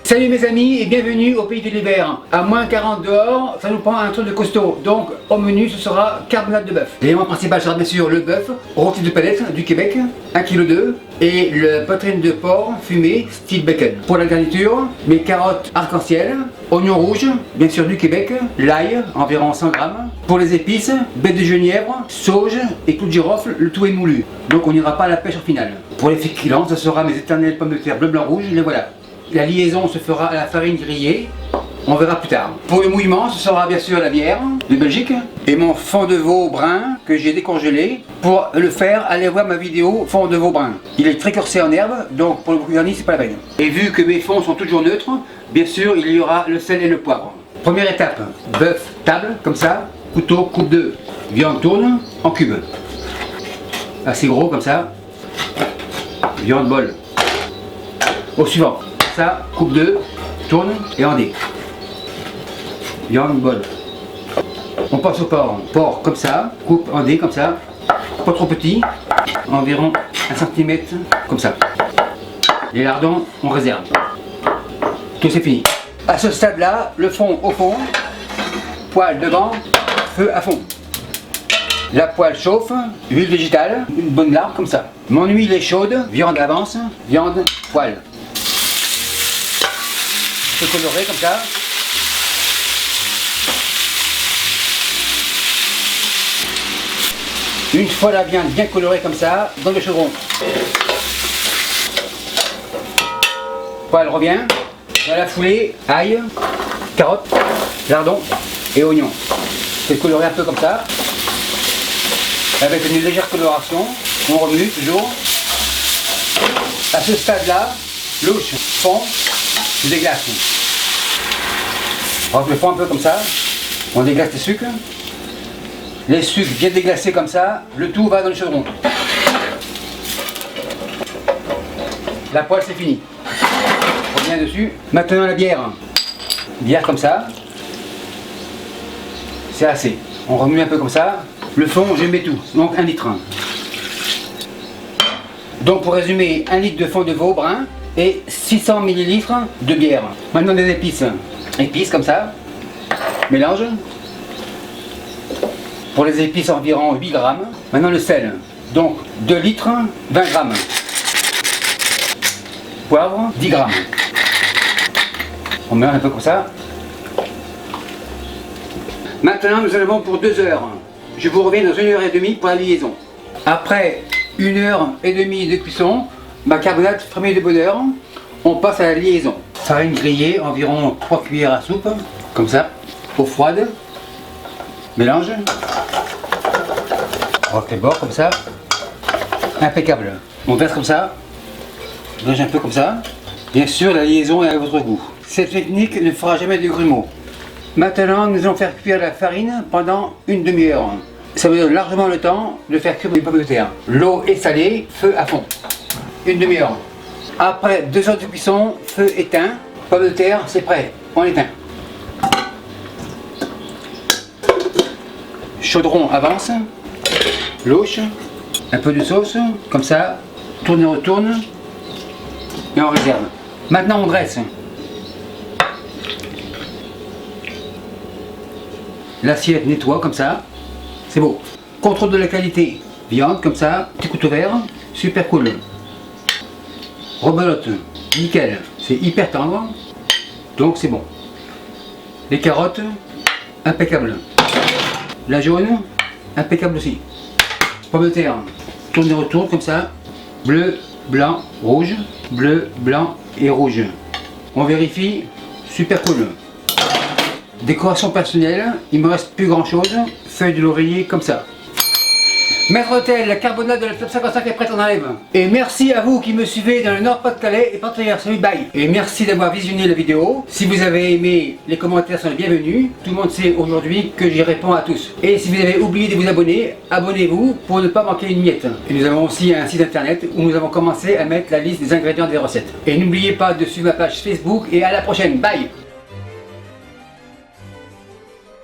Salut mes amis et bienvenue au pays de l'hiver. À moins 40 dehors, ça nous prend un truc de costaud. Donc au menu ce sera carbonate de bœuf. L'élément principal sera bien sûr le bœuf, rôti de palette du Québec, 1,2 kg et la poitrine de porc fumée style bacon. Pour la garniture, mes carottes arc-en-ciel, oignons rouges, bien sûr du Québec, l'ail, environ 100 g. Pour les épices, baie de genièvre, sauge et clou de girofle, le tout est moulu. Donc on n'ira pas à la pêche au final. Pour les féculents, ce sera mes éternelles pommes de terre bleu, blanc, rouge, les voilà. La liaison se fera à la farine grillée, on verra plus tard. Pour le mouillement, ce sera bien sûr la bière de Belgique et mon fond de veau brun que j'ai décongelé. Pour le faire, allez voir ma vidéo fond de veau brun. Il est très corsé en herbe, donc pour le bouillonner, c'est pas la peine. Et vu que mes fonds sont toujours neutres, bien sûr, il y aura le sel et le poivre. Première étape, bœuf table, comme ça, couteau, coupe de viande tourne en cubes. Assez gros comme ça, viande bol. Au suivant. Ça, coupe 2, tourne et en dé. Viande bol. On passe au porc. Porc comme ça, coupe en dé comme ça, pas trop petit, environ 1 cm comme ça. Les lardons, on réserve. Tout c'est fini. À ce stade-là, le fond au fond, poêle devant, feu à fond. La poêle chauffe, huile végétale, une bonne larve comme ça. Mon huile est chaude, viande avance, viande poêle. Coloré comme ça. Une fois la viande bien colorée comme ça, dans le chaudron. Poêle revient. Dans la foulée, ail, carottes, lardons et oignons. C'est coloré un peu comme ça. Avec une légère coloration, on remue toujours. À ce stade-là, louche, fond, je déglace. On le fond un peu comme ça, on déglace les sucres. Les sucres bien déglacés comme ça, le tout va dans le chaudron. La poêle c'est fini. On revient dessus. Maintenant la bière. Bière comme ça. C'est assez. On remue un peu comme ça. Le fond je mets tout, donc 1 litre. Donc pour résumer, 1 litre de fond de veau brun et 600 ml de bière. Maintenant des épices. Épices comme ça, mélange. Pour les épices environ 8 grammes. Maintenant le sel, donc 2 litres, 20 grammes. Poivre, 10 grammes. On mélange un peu comme ça. Maintenant nous allons pour 2 heures. Je vous reviens dans 1h30 pour la liaison. Après 1h30 de cuisson, ma carbonate frémit de bonheur. On passe à la liaison. Farine grillée, environ 3 cuillères à soupe, comme ça, eau froide, mélange, on refait le bord comme ça, impeccable. On verse comme ça, mélange un peu comme ça, bien sûr la liaison est à votre goût. Cette technique ne fera jamais de grumeaux. Maintenant nous allons faire cuire la farine pendant une demi-heure. Ça me donne largement le temps de faire cuire les pommes de terre. L'eau est salée, feu à fond, une demi-heure. Après 2 heures de cuisson, feu éteint, pommes de terre, c'est prêt, on éteint. Chaudron avance, louche, un peu de sauce, comme ça, tourne et retourne, et on réserve. Maintenant on dresse. L'assiette nettoie comme ça, c'est beau. Contrôle de la qualité, viande comme ça, petit couteau vert, super cool. Rebelote, nickel, c'est hyper tendre, donc c'est bon. Les carottes, impeccable. La jaune, impeccable aussi. Pommes de terre, tourne et retourne comme ça, bleu, blanc, rouge, bleu, blanc et rouge. On vérifie, super cool. Décoration personnelle, il me reste plus grand chose, feuille de laurier comme ça. Maître Hôtel, la carbonate de la Top 55 est prête, on enlève. Et merci à vous qui me suivez dans le Nord-Pas-de-Calais et partenaires. Salut, bye. Et merci d'avoir visionné la vidéo. Si vous avez aimé, les commentaires sont les bienvenus. Tout le monde sait aujourd'hui que j'y réponds à tous. Et si vous avez oublié de vous abonner, abonnez-vous pour ne pas manquer une miette. Et nous avons aussi un site internet où nous avons commencé à mettre la liste des ingrédients des recettes. Et n'oubliez pas de suivre ma page Facebook et à la prochaine. Bye.